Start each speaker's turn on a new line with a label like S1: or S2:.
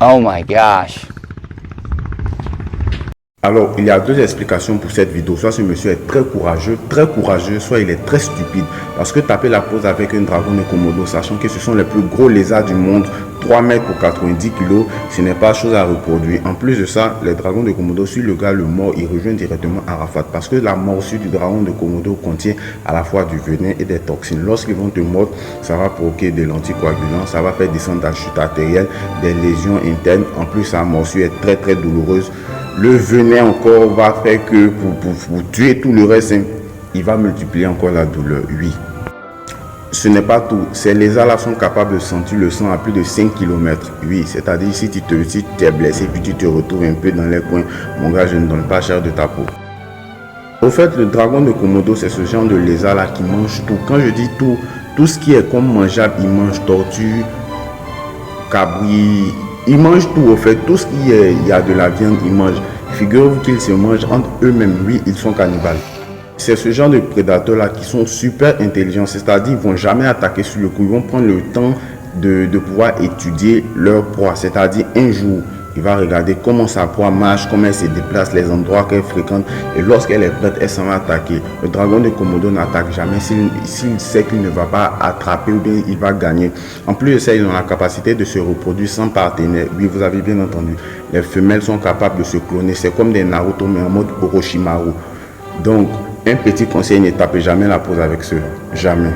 S1: Oh my gosh.
S2: Alors, il y a deux explications pour cette vidéo. Soit ce monsieur est très courageux, soit il est très stupide. Parce que taper la pose avec un dragon de Komodo, sachant que ce sont les plus gros lézards du monde, 3 mètres pour 90 kilos, ce n'est pas chose à reproduire. En plus de ça, les dragons de Komodo, si le gars le mord, il rejoint directement Arafat. Parce que la morsure du dragon de Komodo contient à la fois du venin et des toxines. Lorsqu'ils vont te mordre, ça va provoquer de l'anticoagulant, ça va faire descendre ta chute artérielle, des lésions internes. En plus, sa morsure est très douloureuse. Le venin encore va faire que pour tuer tout le reste, hein, il va multiplier encore la douleur. Oui, ce n'est pas tout. Ces lézards-là sont capables de sentir le sang à plus de 5 km. Oui, c'est-à-dire si tu es blessé puis tu te retrouves un peu dans les coins, mon gars, je ne donne pas cher de ta peau. Au fait, le dragon de Komodo, c'est ce genre de lézard-là qui mange tout. Quand je dis tout, tout ce qui est comme mangeable, il mange tortue, cabri, il mange tout au fait, tout ce qui est, il y a de la viande, il mange. Figurez-vous qu'ils se mangent entre eux-mêmes, oui, ils sont cannibales. C'est ce genre de prédateurs-là qui sont super intelligents, c'est-à-dire ils ne vont jamais attaquer sur le coup, ils vont prendre le temps de pouvoir étudier leur proie, c'est-à-dire un jour, il va regarder comment sa proie marche, comment elle se déplace, les endroits qu'elle fréquente, et lorsqu'elle est prête, elle s'en va attaquer. Le dragon de Komodo n'attaque jamais s'il sait qu'il ne va pas attraper ou bien il va gagner. En plus de ça, ils ont la capacité de se reproduire sans partenaire. Oui, vous avez bien entendu, les femelles sont capables de se cloner, c'est comme des Naruto mais en mode Orochimaru. Donc, un petit conseil, ne tapez jamais la pose avec ceux-là. Jamais.